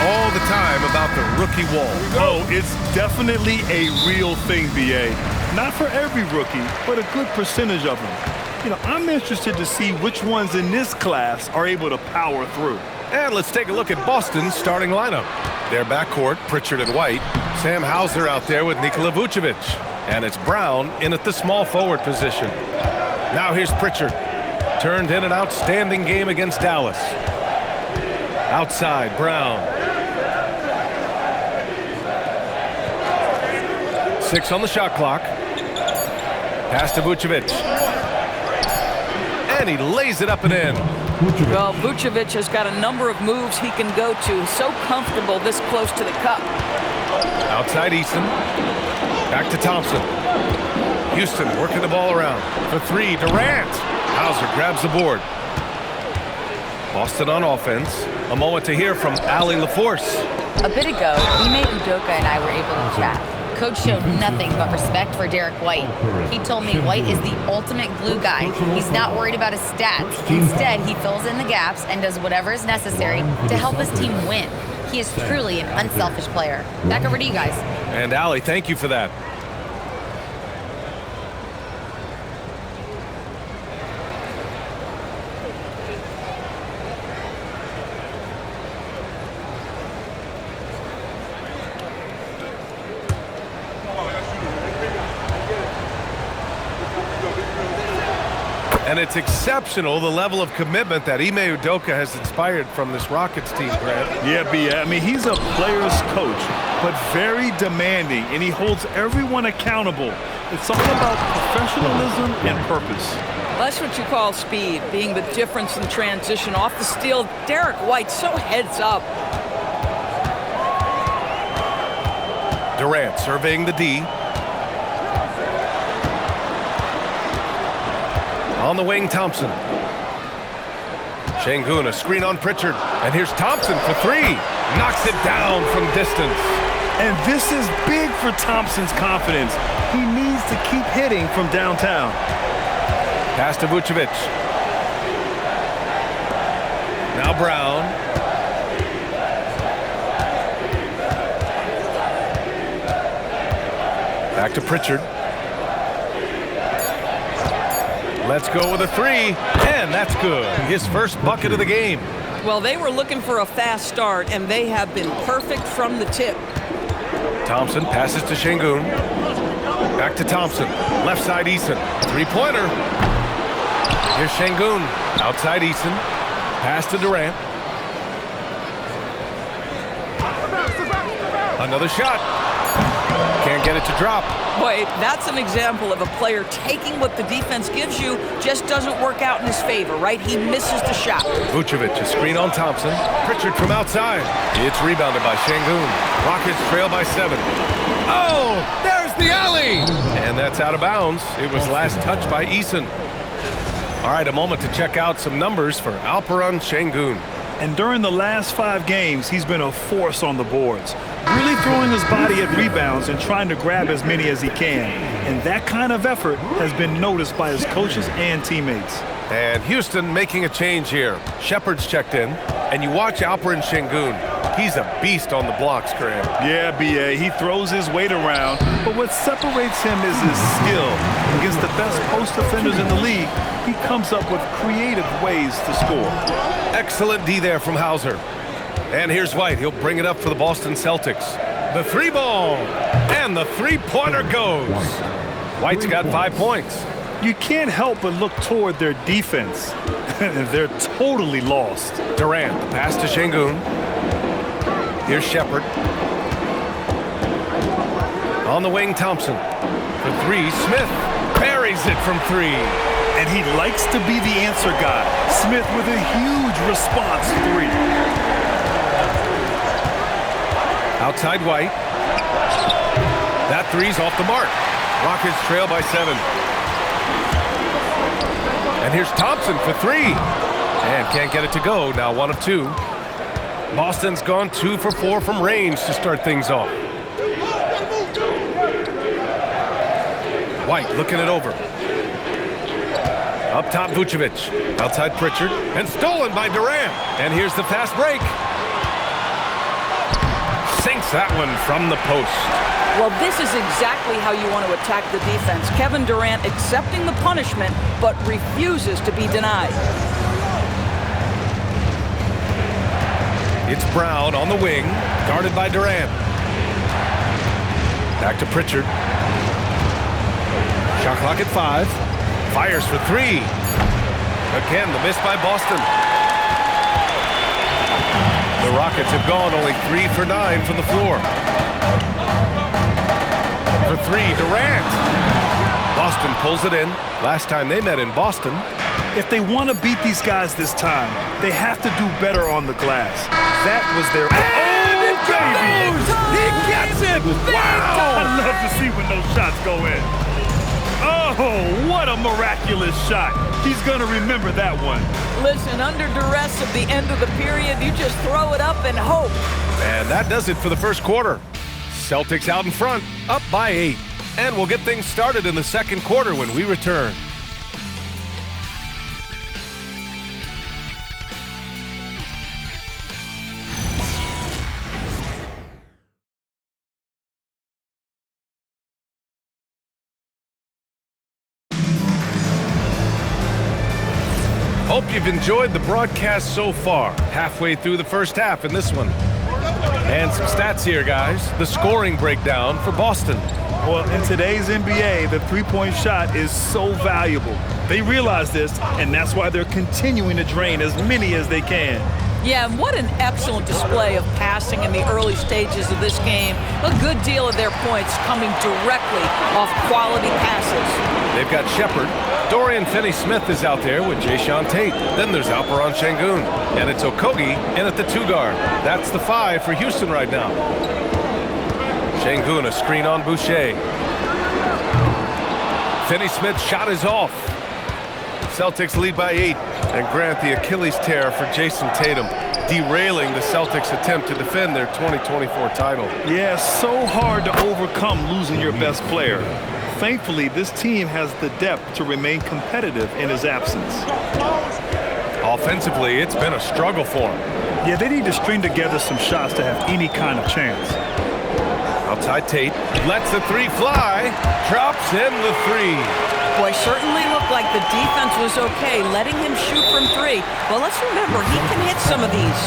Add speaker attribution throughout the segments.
Speaker 1: all the time about the rookie wall.
Speaker 2: Oh, it's definitely a real thing, B.A. Not for every rookie, but a good percentage of them. You know, I'm interested to see which ones in this class are able to power through.
Speaker 1: And let's take a look at Boston's starting lineup. Their backcourt, Pritchard and White. Sam Hauser out there with Nikola Vucevic. And it's Brown in at the small forward position. Now here's Pritchard. Turned in an outstanding game against Dallas. Outside, Brown. 6 on the shot clock. Pass to Vucevic. And he lays it up and in.
Speaker 3: Well, Vucevic has got a number of moves he can go to. So comfortable this close to the cup.
Speaker 1: Outside Easton. Back to Thompson. Houston working the ball around. For 3, Durant. Hauser grabs the board. Boston on offense. A moment to hear from Allie LaForce.
Speaker 4: A bit ago, Ime Udoka and I were able to chat. Coach showed nothing but respect for Derek White. He told me White is the ultimate glue guy. He's not worried about his stats. Instead, he fills in the gaps and does whatever is necessary to help his team win. He is truly an unselfish player. Back over to you guys.
Speaker 1: And Allie, thank you for that. And it's exceptional, the level of commitment that Ime Udoka has inspired from this Rockets team, Grant.
Speaker 2: Yeah, B.A. I mean, he's a player's coach, but very demanding, and he holds everyone accountable. It's all about professionalism and purpose.
Speaker 3: That's what you call speed, being the difference in transition. Off the steal, Derek White so heads up.
Speaker 1: Durant surveying the D. On the wing, Thompson. Şengün, a screen on Pritchard. And here's Thompson for 3. Knocks it down from distance.
Speaker 2: And this is big for Thompson's confidence. He needs to keep hitting from downtown.
Speaker 1: Pass to Vucevic. Now Brown. Back to Pritchard. Let's go with a 3, and that's good. His first bucket of the game.
Speaker 3: Well, they were looking for a fast start, and they have been perfect from the tip.
Speaker 1: Thompson passes to Şengün. Back to Thompson. Left side Easton. 3-pointer. Here's Şengün. Outside Easton. Pass to Durant. Another shot. Can't get it to drop.
Speaker 3: Boy, that's an example of a player taking what the defense gives you, just doesn't work out in his favor, right? He misses the shot.
Speaker 1: Vucevic, a screen on Thompson. Pritchard from outside. It's rebounded by Şengün. Rockets trail by 7. Oh, there's the alley! And that's out of bounds. It was last touched by Eason. All right, a moment to check out some numbers for Alperen Şengün.
Speaker 2: And during the last 5 games, he's been a force on the boards, really throwing his body at rebounds and trying to grab as many as he can. And that kind of effort has been noticed by his coaches and teammates.
Speaker 1: And Houston making a change here. Shepard's checked in, and you watch Alperen Şengün. He's a beast on the blocks, Graham.
Speaker 2: Yeah, B.A., he throws his weight around, but what separates him is his skill. Against the best post defenders in the league, he comes up with creative ways to score.
Speaker 1: Excellent D there from Hauser. And here's White. He'll bring it up for the Boston Celtics. The 3-ball. And the 3-pointer goes. White's got 5 points.
Speaker 2: You can't help but look toward their defense. They're totally lost.
Speaker 1: Durant, pass to Şengün. Here's Shepard. On the wing, Thompson. For 3, Smith buries it from 3.
Speaker 2: And he likes to be the answer guy. Smith with a huge response 3.
Speaker 1: Outside White. That 3's off the mark. Rockets trail by 7. And here's Thompson for 3. And can't get it to go. Now 1 of 2. Boston's gone 2 for 4 from range to start things off. White looking it over. Up top, Vucevic. Outside Pritchard. And stolen by Durant. And here's the fast break. sinks that one from the post.
Speaker 3: Well, this is exactly how you want to attack the defense. Kevin Durant accepting the punishment, but refuses to be denied.
Speaker 1: It's Brown on the wing, guarded by Durant. Back to Pritchard. Shot clock at 5. Fires for 3. Again, the miss by Boston. The Rockets have gone only 3 for 9 from the floor. For 3, Durant. Boston pulls it in. Last time they met in Boston.
Speaker 2: If they want to beat these guys this time, they have to do better on the glass. That was their...
Speaker 1: And it goes! He gets it! Wow!
Speaker 2: I love to see when those shots go in. Oh, what a miraculous shot. He's going to remember that one.
Speaker 3: Listen, under duress at the end of the period, you just throw it up and hope.
Speaker 1: And that does it for the first quarter. Celtics out in front, up by 8. And we'll get things started in the second quarter when we return. Hope you've enjoyed the broadcast so far. Halfway through the first half in this one. And some stats here, guys. The scoring breakdown for Boston.
Speaker 2: Well, in today's NBA, the three-point shot is so valuable. They realize this, and that's why they're continuing to drain as many as they can.
Speaker 3: Yeah, and what an excellent display of passing in the early stages of this game. A good deal of their points coming directly off quality passes.
Speaker 1: They've got Shepard. Dorian Finney-Smith is out there with Jayshawn Tate. Then there's Alperon Şengün. And it's Okogie in at the 2 guard. That's the 5 for Houston right now. Şengün, a screen on Boucher. Finney-Smith's shot is off. Celtics lead by 8. And Grant, the Achilles tear for Jason Tatum, derailing the Celtics' attempt to defend their 2024 title.
Speaker 2: Yeah, so hard to overcome losing your best player. Thankfully, this team has the depth to remain competitive in his absence.
Speaker 1: Offensively, it's been a struggle for him.
Speaker 2: Yeah, they need to string together some shots to have any kind of chance.
Speaker 1: Outside Tate, lets the 3 fly, drops in the 3.
Speaker 3: Boy, certainly looked like the defense was okay, letting him shoot from 3. Well, let's remember, he can hit some of these.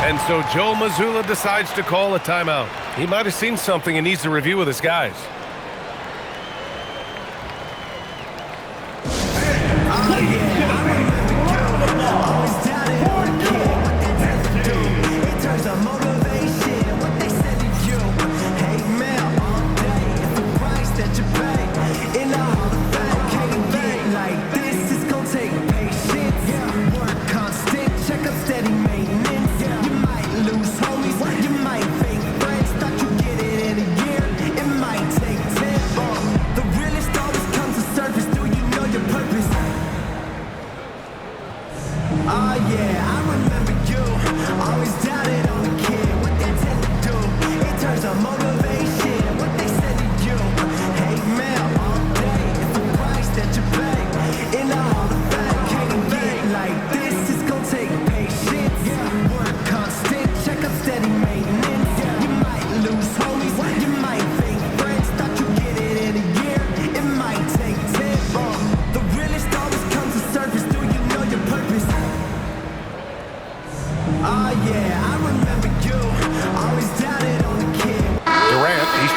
Speaker 1: And so Joe Mazzulla decides to call a timeout. He might have seen something and needs to review with his guys.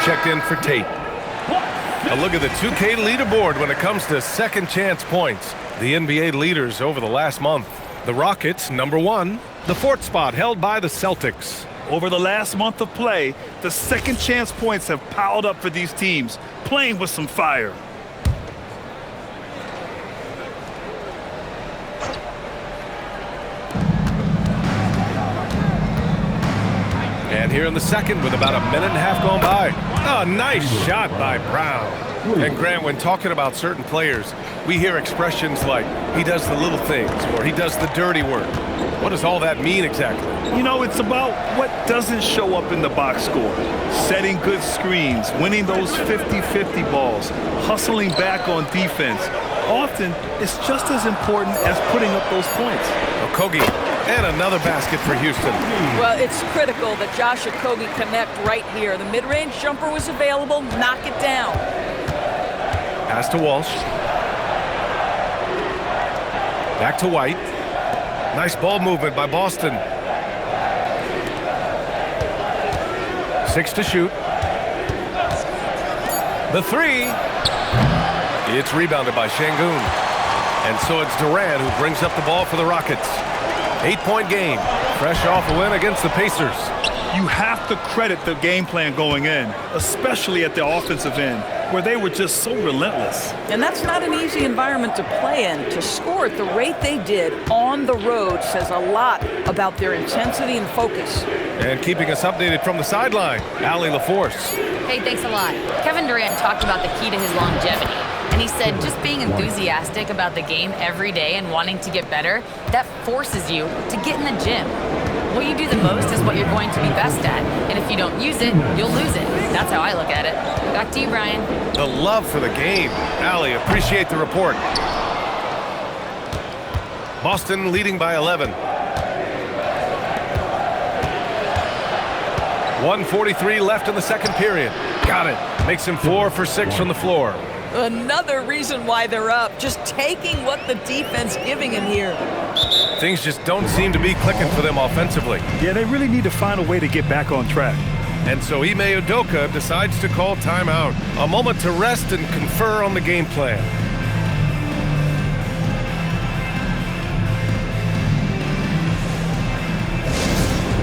Speaker 1: Checked in for Tate. A look at the 2K leaderboard when it comes to second chance points. The NBA leaders over the last month. The Rockets, number 1. The 4th spot held by the Celtics.
Speaker 2: Over the last month of play, the second chance points have piled up for these teams, playing with some fire.
Speaker 1: And here in the second with about a minute and a half gone by. Oh, nice shot by Brown. And Grant, when talking about certain players, we hear expressions like, he does the little things, or he does the dirty work. What does all that mean exactly?
Speaker 2: You know, it's about what doesn't show up in the box score. Setting good screens, winning those 50-50 balls, hustling back on defense. Often, it's just as important as putting up those points.
Speaker 1: Okogie And another basket for Houston.
Speaker 3: Well, it's critical that Josh Okogie connect right here. The mid-range jumper was available. Knock it down.
Speaker 1: Pass to Walsh. Back to White. Nice ball movement by Boston. 6 to shoot. The three. It's rebounded by Şengün. And so it's Durant who brings up the ball for the Rockets. 8-point game. Fresh off a win against the Pacers.
Speaker 2: You have to credit the game plan going in, especially at the offensive end, where they were just so relentless.
Speaker 3: And that's not an easy environment to play in. To score at the rate they did on the road says a lot about their intensity and focus.
Speaker 1: And keeping us updated from the sideline, Allie LaForce.
Speaker 4: Hey, thanks a lot. Kevin Durant talked about the key to his longevity. And he said just being enthusiastic about the game every day and wanting to get better, that forces you to get in the gym. What you do the most is what you're going to be best at. And if you don't use it, you'll lose it. That's how I look at it. Back to you, Brian.
Speaker 1: The love for the game. Allie, appreciate the report. Boston leading by 11. 1:43 left in the second period. Got it. Makes him 4 for 6 from the floor.
Speaker 3: Another reason why they're up. Just taking what the defense giving him here.
Speaker 1: Things just don't seem to be clicking for them offensively.
Speaker 2: Yeah, they really need to find a way to get back on track.
Speaker 1: And so Ime Udoka decides to call timeout. A moment to rest and confer on the game plan.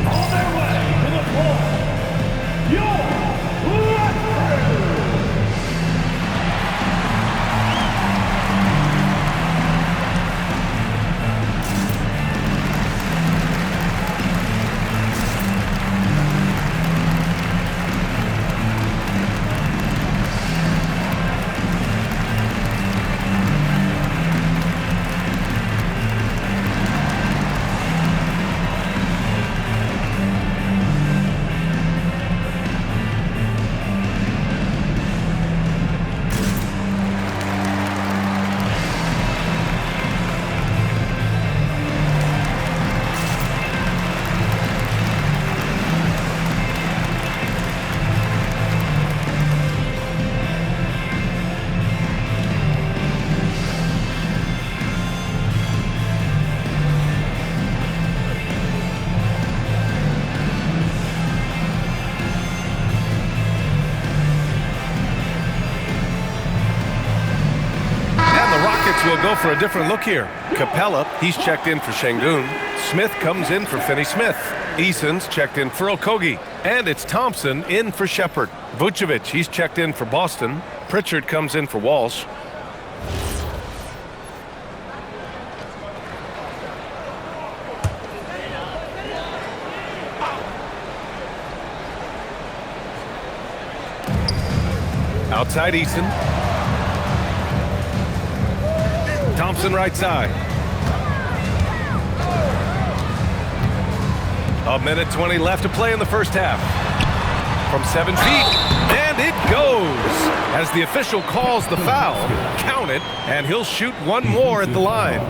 Speaker 5: On their way to the floor, your
Speaker 1: We'll go for a different look here. Capella, he's checked in for Şengün. Smith comes in for Finney Smith. Eason's checked in for Okogie. And it's Thompson in for Shepherd. Vucevic, he's checked in for Boston. Pritchard comes in for Walsh. Outside Eason. Thompson right side. A minute 20 left to play in the first half. From 7 feet, and it goes. As the official calls the foul, count it, and he'll shoot one more at the line.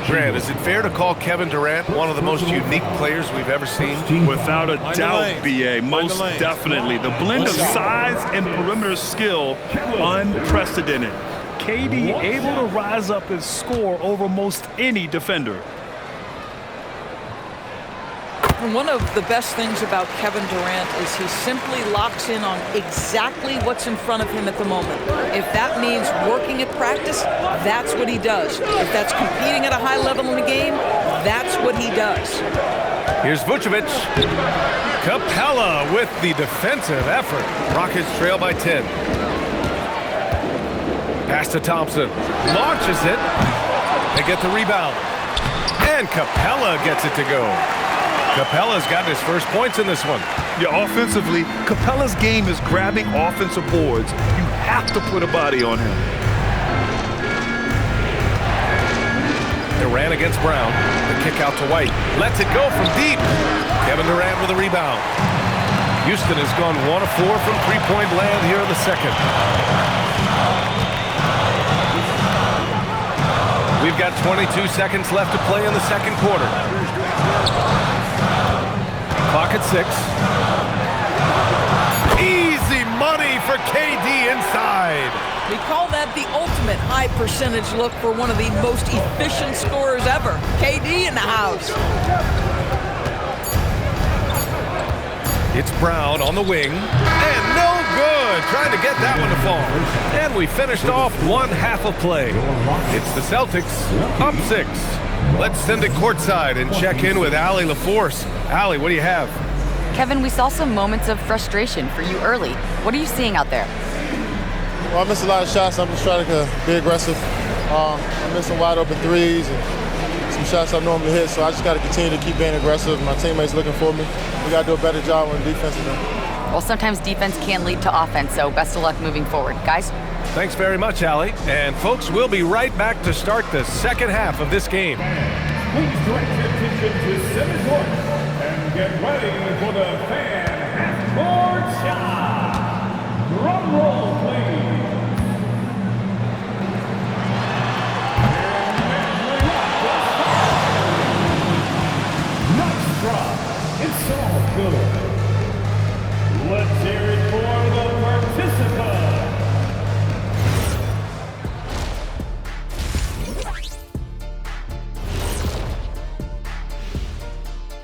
Speaker 1: Grant, is it fair to call Kevin Durant one of the most unique players we've ever seen?
Speaker 2: Without a doubt, B.A., most definitely. The blend of size and perimeter skill, unprecedented. KD able to rise up and score over most any defender.
Speaker 3: And one of the best things about Kevin Durant is he simply locks in on exactly what's in front of him at the moment. If that means working at practice, that's what he does. If that's competing at a high level in the game, that's what he does.
Speaker 1: Here's Vucevic. Capella with the defensive effort. Rockets trail by 10. Pass to Thompson. Launches it. They get the rebound. And Capella gets it to go. Capella's got his first points in this one.
Speaker 2: Yeah, offensively, Capella's game is grabbing offensive boards. You have to put a body on him.
Speaker 1: Durant against Brown. The kick out to White. Lets it go from deep. Kevin Durant with a rebound. Houston has gone 1 of 4 from three-point land here in the second. We've got 22 seconds left to play in the second quarter. Clock at 6. Easy money for KD inside.
Speaker 3: We call that the ultimate high percentage look for one of the most efficient scorers ever. KD in the house.
Speaker 1: It's Brown on the wing. And no good. Trying to get that one to fall. And we finished off one half of play. It's the Celtics up 6. Let's send it courtside and check in with Allie LaForce. Allie, what do you have?
Speaker 6: Kevin, we saw some moments of frustration for you early. What are you seeing out there?
Speaker 7: Well, I missed a lot of shots. I'm just trying to be aggressive. I missed some wide open threes and some shots I normally hit, so I just got to continue to keep being aggressive. My teammates looking for me. We got to do a better job on defense today.
Speaker 6: Well, sometimes defense can lead to offense, so best of luck moving forward. Guys?
Speaker 1: Thanks very much, Allie. And folks, we'll be right back to start the second half of this game.
Speaker 5: Please direct your attention to center court and get ready for the fan half-court shot. Drum roll, please. Nice drop. It's all good. Let's hear it for the participant.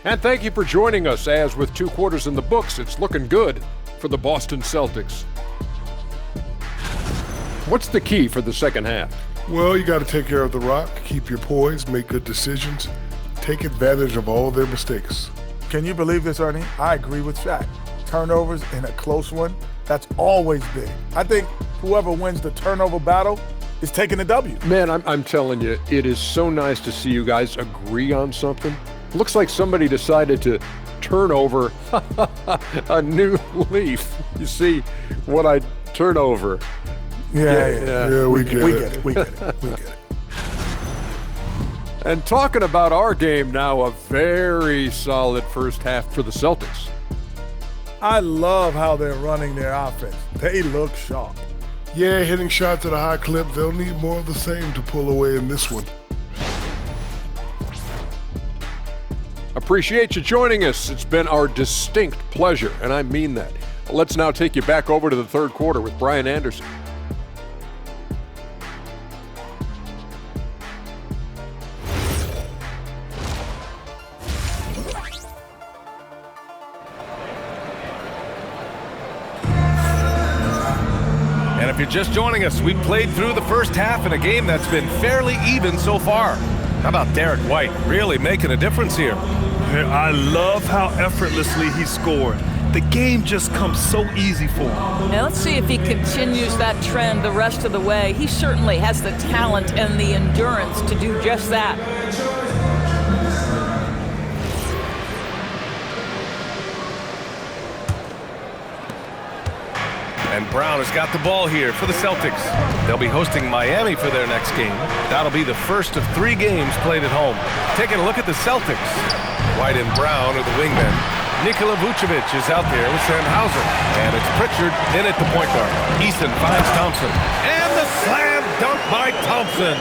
Speaker 8: And thank you for joining us, as with 2 quarters in the books, it's looking good for the Boston Celtics. What's the key for the second half?
Speaker 9: Well, you got to take care of the rock, keep your poise, make good decisions, take advantage of all their mistakes.
Speaker 10: Can you believe this, Ernie? I agree with Shaq. Turnovers in a close one, that's always big. I think whoever wins the turnover battle is taking the W.
Speaker 8: Man, I'm telling you, it is so nice to see you guys agree on something. Looks like somebody decided to turn over a new leaf. You see what I turn over?
Speaker 10: Yeah,
Speaker 9: we get it.
Speaker 10: We get it.
Speaker 8: And talking about our game now, a very solid first half for the Celtics.
Speaker 10: I love how they're running their offense. They look sharp.
Speaker 9: Yeah, hitting shots at a high clip. They'll need more of the same to pull away in this one.
Speaker 8: Appreciate you joining us. It's been our distinct pleasure, and I mean that. Let's now take you back over to the third quarter with Brian Anderson.
Speaker 1: And if you're just joining us, we played through the first half in a game that's been fairly even so far. How about Derek White really making a difference here?
Speaker 2: I love how effortlessly he scored. The game just comes so easy for him.
Speaker 3: Now let's see if he continues that trend the rest of the way. He certainly has the talent and the endurance to do just that.
Speaker 1: And Brown has got the ball here for the Celtics. They'll be hosting Miami for their next game. That'll be the first of 3 games played at home. Taking a look at the Celtics. White and Brown are the wingmen. Nikola Vucevic is out there with Sam Hauser. And it's Pritchard in at the point guard. Easton finds Thompson. And the slam dunk by Thompson.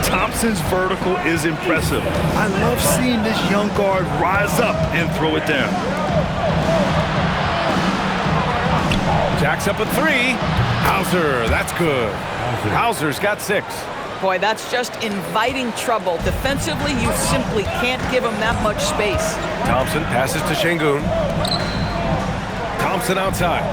Speaker 2: Thompson's vertical is impressive. I love seeing this young guard rise up and throw it down.
Speaker 1: Jacks up a 3. Hauser, that's good. Hauser's got 6.
Speaker 3: Boy, that's just inviting trouble. Defensively, you simply can't give him that much space.
Speaker 1: Thompson passes to Şengün. Thompson outside.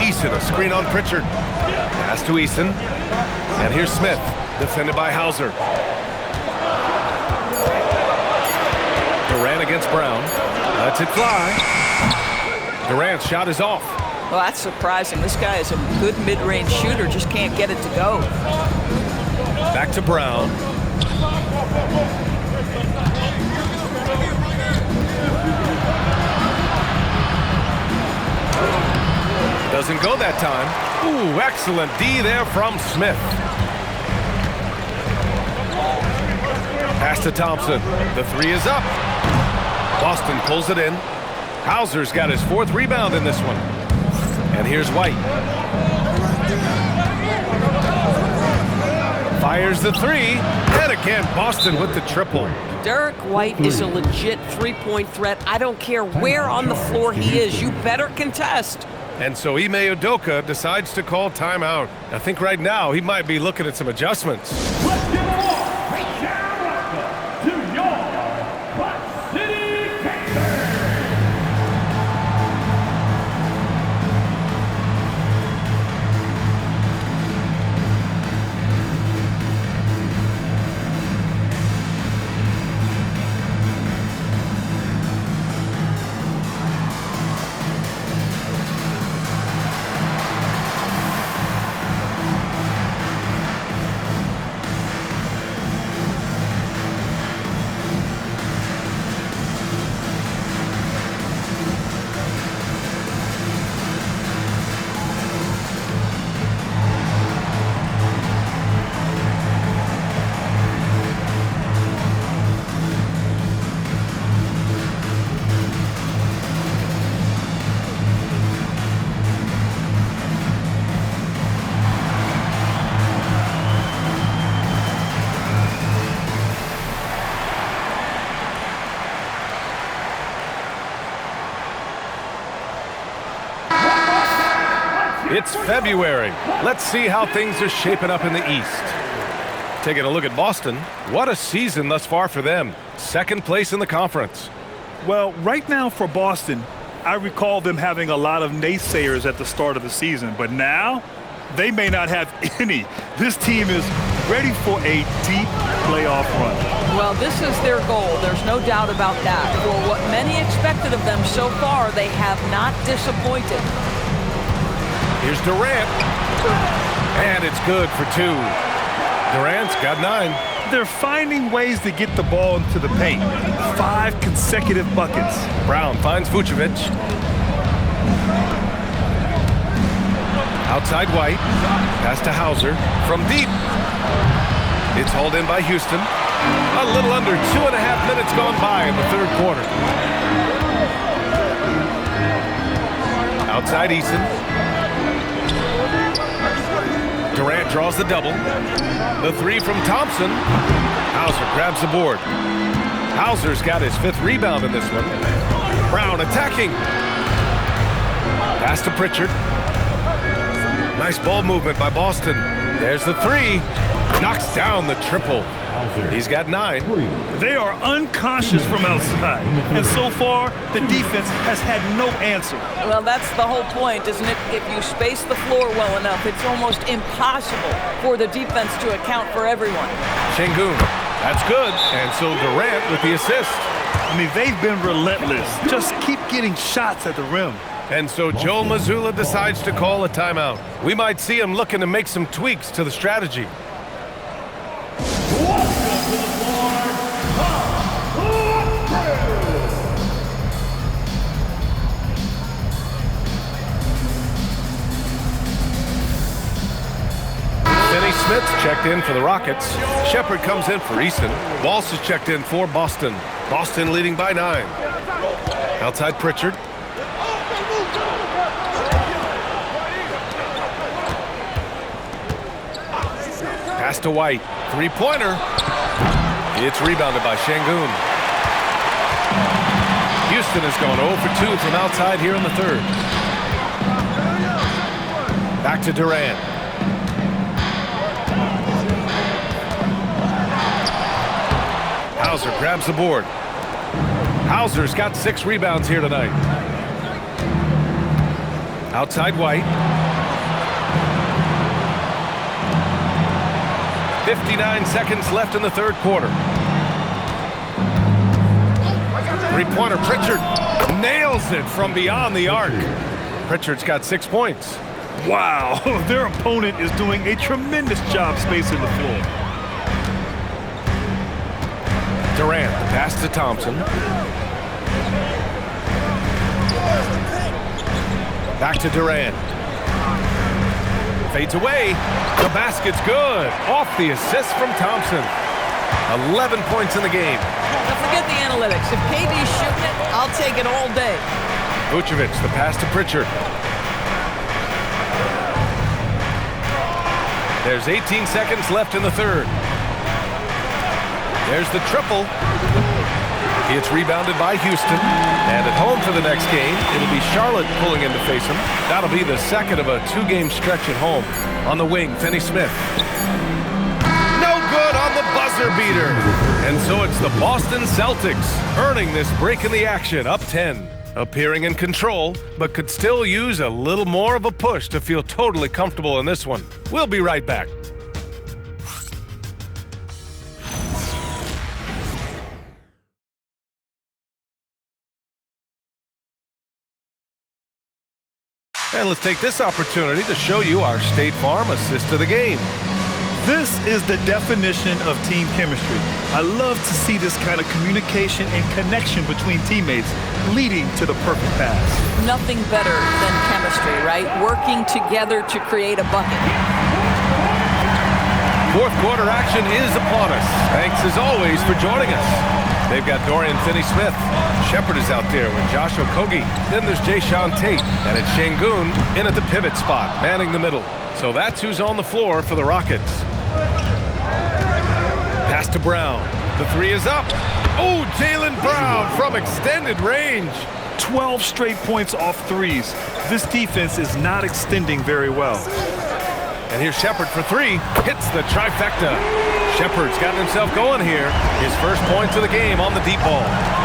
Speaker 1: Easton, a screen on Pritchard. Pass to Easton. And here's Smith, defended by Hauser. Durant against Brown. Lets it fly. Durant's shot is off.
Speaker 3: Well, that's surprising. This guy is a good mid-range shooter, just can't get it to go.
Speaker 1: Back to Brown. Doesn't go that time. Ooh, excellent D there from Smith. Pass to Thompson. The 3 is up. Boston pulls it in. Hauser's got his 4th rebound in this one. And here's White. Fires the three. And again, Boston with the triple.
Speaker 11: Derek White is a legit three-point threat. I don't care where on the floor he is. You better contest.
Speaker 1: And so Ime Udoka decides to call timeout. I think right now he might be looking at some adjustments.
Speaker 5: Let's give it all. To your Clutch City Pacers.
Speaker 1: It's February. Let's see how things are shaping up in the East. Taking a look at Boston, what a season thus far for them. Second place in the conference.
Speaker 2: Well, right now for Boston, I recall them having a lot of naysayers at the start of the season, but now they may not have any. This team is ready for a deep playoff run.
Speaker 3: Well, this is their goal. There's no doubt about that. For what many expected of them so far, they have not disappointed.
Speaker 1: Here's Durant. And it's good for two. Durant's got 9.
Speaker 2: They're finding ways to get the ball into the paint. 5 consecutive buckets.
Speaker 1: Brown finds Vucevic. Outside White. Pass to Hauser. From deep. It's hauled in by Houston. A little under 2.5 minutes gone by in the third quarter. Outside Eason. Durant draws the double. The 3 from Thompson. Hauser grabs the board. Hauser's got his 5th rebound in this one. Brown attacking. Pass to Pritchard. Nice ball movement by Boston. There's the 3. Knocks down the triple. He's got 9.
Speaker 2: They are unconscious from outside. And so far, the defense has had no answer.
Speaker 3: Well, that's the whole point, isn't it? If you space the floor well enough, it's almost impossible for the defense to account for everyone.
Speaker 1: Şengün, that's good. And so Durant with the assist.
Speaker 2: I mean, they've been relentless. Just keep getting shots at the rim.
Speaker 1: And so Joel Mazzulla decides to call a timeout. We might see him looking to make some tweaks to the strategy. Smith's checked in for the Rockets. Shepard comes in for Easton. Walsh is checked in for Boston. Boston leading by 9. Outside Pritchard. Pass to White. 3-pointer. It's rebounded by Şengün. Houston has gone 0 for 2 from outside here in the third. Back to Durant. Hauser grabs the board. Hauser's got 6 rebounds here tonight. Outside White. 59 seconds left in the third quarter. 3-pointer Pritchard nails it from beyond the arc. Pritchard's got 6 points.
Speaker 2: Wow, their opponent is doing a tremendous job spacing the floor.
Speaker 1: Durant, the pass to Thompson. Back to Durant. Fades away. The basket's good. Off the assist from Thompson. 11 points in the game.
Speaker 3: Now forget the analytics. If KD's shooting it, I'll take it all day.
Speaker 1: Vucevic, the pass to Pritchard. There's 18 seconds left in the third. There's the triple. It's rebounded by Houston. And at home for the next game, it'll be Charlotte pulling in to face them. That'll be the second of a two-game stretch at home. On the wing, Finney Smith. No good on the buzzer beater. And so it's the Boston Celtics earning this break in the action, up 10. Appearing in control, but could still use a little more of a push to feel totally comfortable in this one. We'll be right back. And let's take this opportunity to show you our State Farm assist of the game.
Speaker 2: This is the definition of team chemistry. I love to see this kind of communication and connection between teammates leading to the perfect pass.
Speaker 3: Nothing better than chemistry, right? Working together to create a bucket.
Speaker 1: Fourth quarter action is upon us. Thanks as always for joining us. They've got Dorian Finney-Smith. Shepard is out there with Josh Okogie. Then there's Jayshawn Tate. And it's Şengün in at the pivot spot, manning the middle. So that's who's on the floor for the Rockets. Pass to Brown. The three is up. Oh, Jaylen Brown from extended range.
Speaker 2: 12 straight points off threes. This defense is not extending very well.
Speaker 1: And here's Shepard for three. Hits the trifecta. Shepard's gotten himself going here. His first points of the game on the deep ball.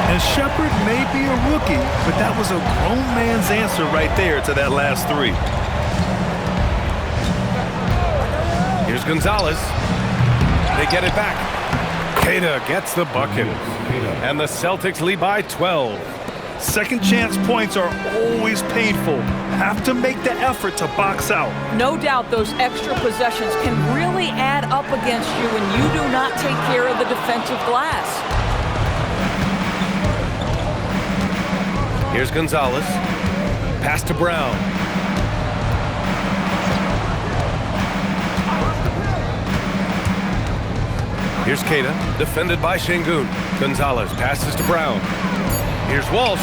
Speaker 2: And Shepard may be a rookie, but that was a grown man's answer right there to that last three.
Speaker 1: Here's Gonzalez. They get it back. Queta gets the bucket. And the Celtics lead by 12.
Speaker 2: Second chance points are always painful. Have to make the effort to box out.
Speaker 3: No doubt those extra possessions can really add up against you when you do not take care of the defensive glass.
Speaker 1: Here's Gonzalez. Pass to Brown. Here's Queta, defended by Şengün. Gonzalez passes to Brown. Here's Walsh.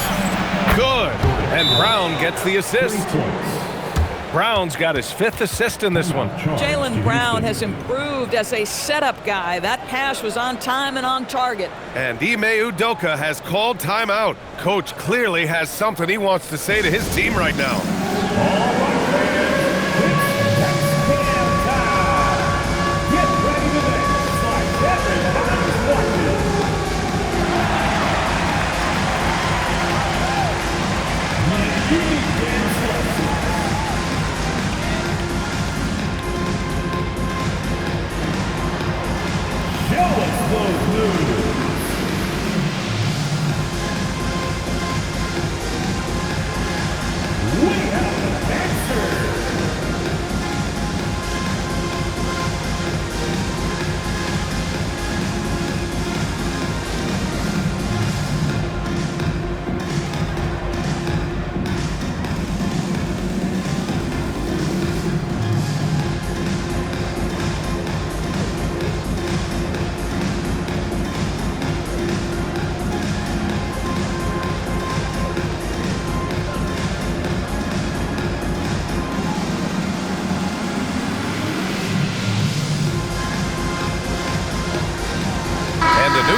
Speaker 1: Good. And Brown gets the assist. Brown's got his fifth assist in this one.
Speaker 3: Jaylen Brown has improved as a setup guy. That pass was on time and on target.
Speaker 1: And Ime Udoka has called timeout. Coach clearly has something he wants to say to his team right now.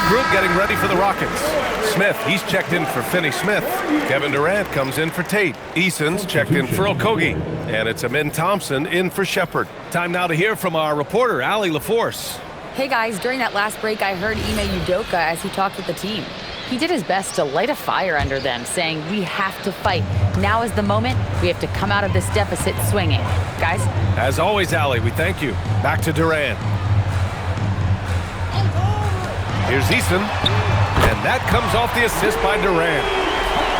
Speaker 1: Group getting ready for the Rockets. Smith, he's checked in for Finney-Smith. Kevin Durant comes in for Tate. Eason's checked in for Okogie. And it's Amin Thompson in for Shepard. Time now to hear from our reporter, Allie LaForce.
Speaker 6: Hey guys, during that last break, I heard Ime Udoka as he talked with the team. He did his best to light a fire under them, saying, we have to fight. Now is the moment. We have to come out of this deficit swinging. Guys?
Speaker 1: As always, Allie, we thank you. Back to Durant. Here's Eason, and that comes off the assist by Durant.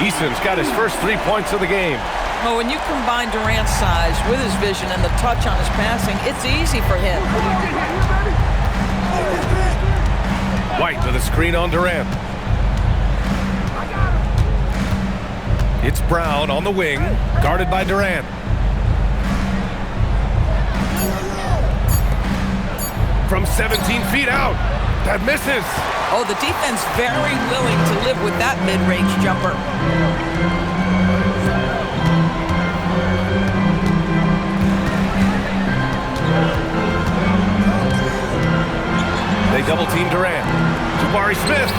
Speaker 1: Eason's got his first 3 points of the game.
Speaker 3: Well, when you combine Durant's size with his vision and the touch on his passing, it's easy for him.
Speaker 1: White with a screen on Durant. It's Brown on the wing, guarded by Durant. From 17 feet out. That misses.
Speaker 3: Oh, the defense very willing to live with that mid-range jumper.
Speaker 1: double-team Durant. Jabari Smith.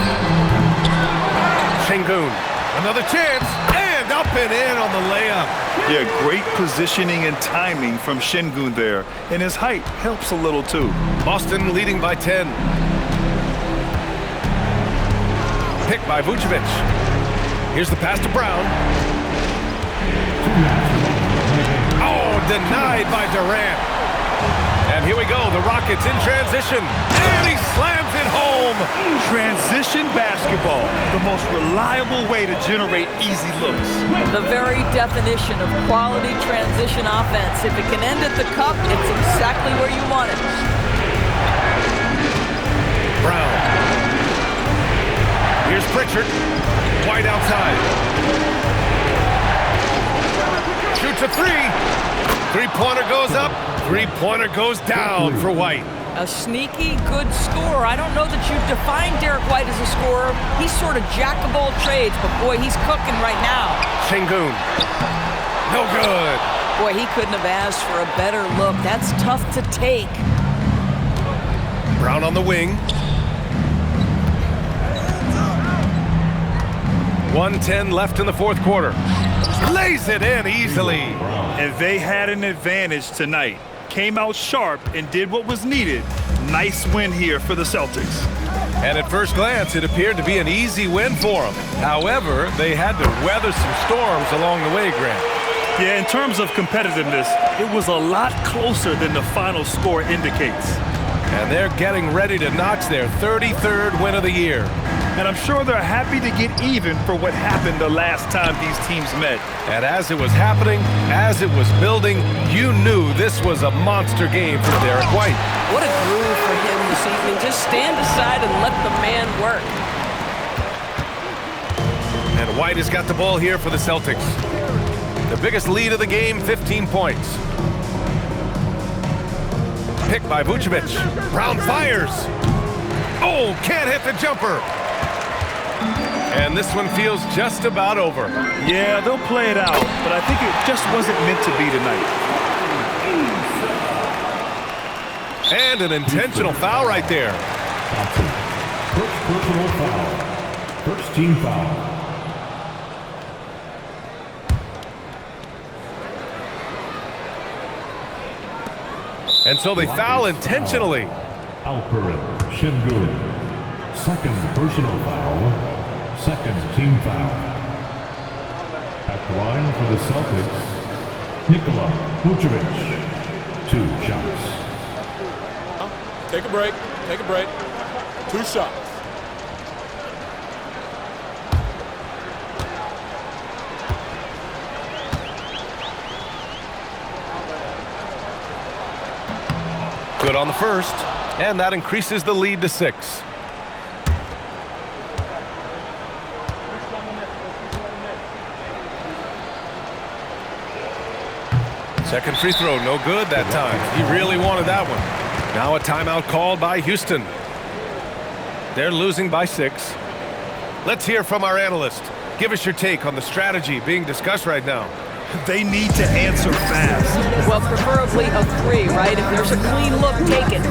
Speaker 1: Şengün. Another chance. And up and in on the layup.
Speaker 2: Yeah, great positioning and timing from Şengün there. And his height helps a little too.
Speaker 1: Boston leading by 10. Picked by Vucevic. Here's the pass to Brown. Oh, denied by Durant. And here we go, the Rockets in transition. And he slams it home.
Speaker 2: Transition basketball, the most reliable way to generate easy looks.
Speaker 3: The very definition of quality transition offense. If it can end at the cup, it's exactly where you want it.
Speaker 1: Brown. Here's Pritchard. White outside. Shoots a three. Three-pointer goes up. Three-pointer goes down for White.
Speaker 3: A sneaky good scorer. I don't know that you define Derek White as a scorer. He's sort of jack of all trades, but boy, he's cooking right now.
Speaker 1: Şengün. No good.
Speaker 3: Boy, he couldn't have asked for a better look. That's tough to take.
Speaker 1: Brown on the wing. 1:10 left in the fourth quarter. Lays it in easily.
Speaker 2: And they had an advantage tonight. Came out sharp and did what was needed. Nice win here for the Celtics.
Speaker 1: And at first glance, it appeared to be an easy win for them. However, they had to weather some storms along the way, Grant.
Speaker 2: Yeah, in terms of competitiveness, it was a lot closer than the final score indicates.
Speaker 1: And they're getting ready to notch their 33rd win of the year.
Speaker 2: And I'm sure they're happy to get even for what happened the last time these teams met.
Speaker 1: And as it was happening, as it was building, you knew this was a monster game for Derek White.
Speaker 11: What a groove for him this evening. Just stand aside and let the man work.
Speaker 1: And White has got the ball here for the Celtics. The biggest lead of the game, 15 points. Picked by Vucevic. Brown fires. Oh, can't hit the jumper. And this one feels just about over.
Speaker 2: Yeah, they'll play it out, but I think it just wasn't meant to be tonight.
Speaker 1: And an intentional foul right there.
Speaker 5: First personal foul. First team foul.
Speaker 1: And so they foul intentionally.
Speaker 5: Alperen Şengün. Second personal foul. Second team foul. At the line for the Celtics, Nikola Vucevic. 2 shots.
Speaker 12: Take a break. Take a break. 2 shots.
Speaker 1: Good on the first, and that increases the lead to 6. Second free throw, no good that time. He really wanted that one. Now a timeout called by Houston. They're losing by 6. Let's hear from our analyst. Give us your take on the strategy being discussed right now.
Speaker 2: They need to answer fast.
Speaker 3: Well, preferably a 3, right? If there's a clean look, take it.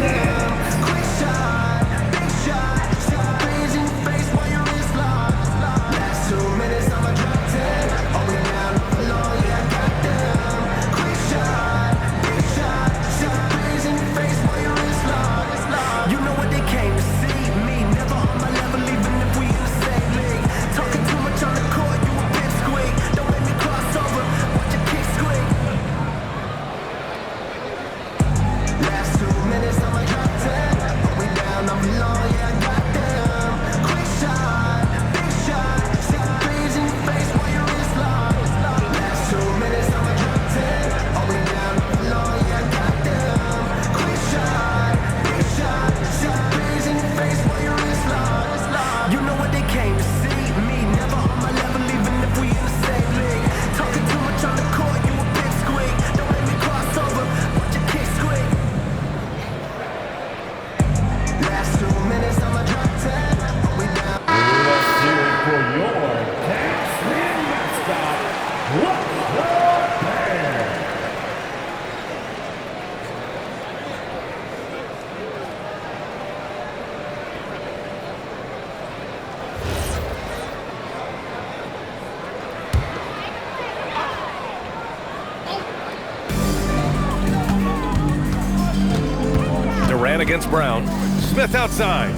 Speaker 1: man against Brown. Smith outside.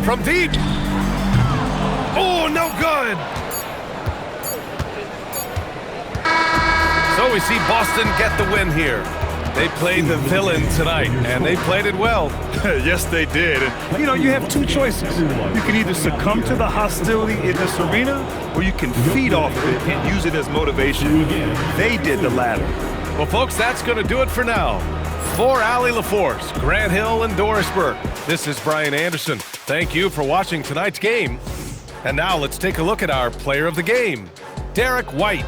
Speaker 1: From deep. Oh, no good. So we see Boston get the win here. They played the villain tonight, and they played it well.
Speaker 2: Yes, they did. And, you have two choices. You can either succumb to the hostility in this arena, or you can feed off of it and use it as motivation. They did the latter.
Speaker 1: Well, folks, that's going to do it for now. For Allie LaForce, Grant Hill, and Doris Burke, this is Brian Anderson. Thank you for watching tonight's game. And now let's take a look at our player of the game, Derek White.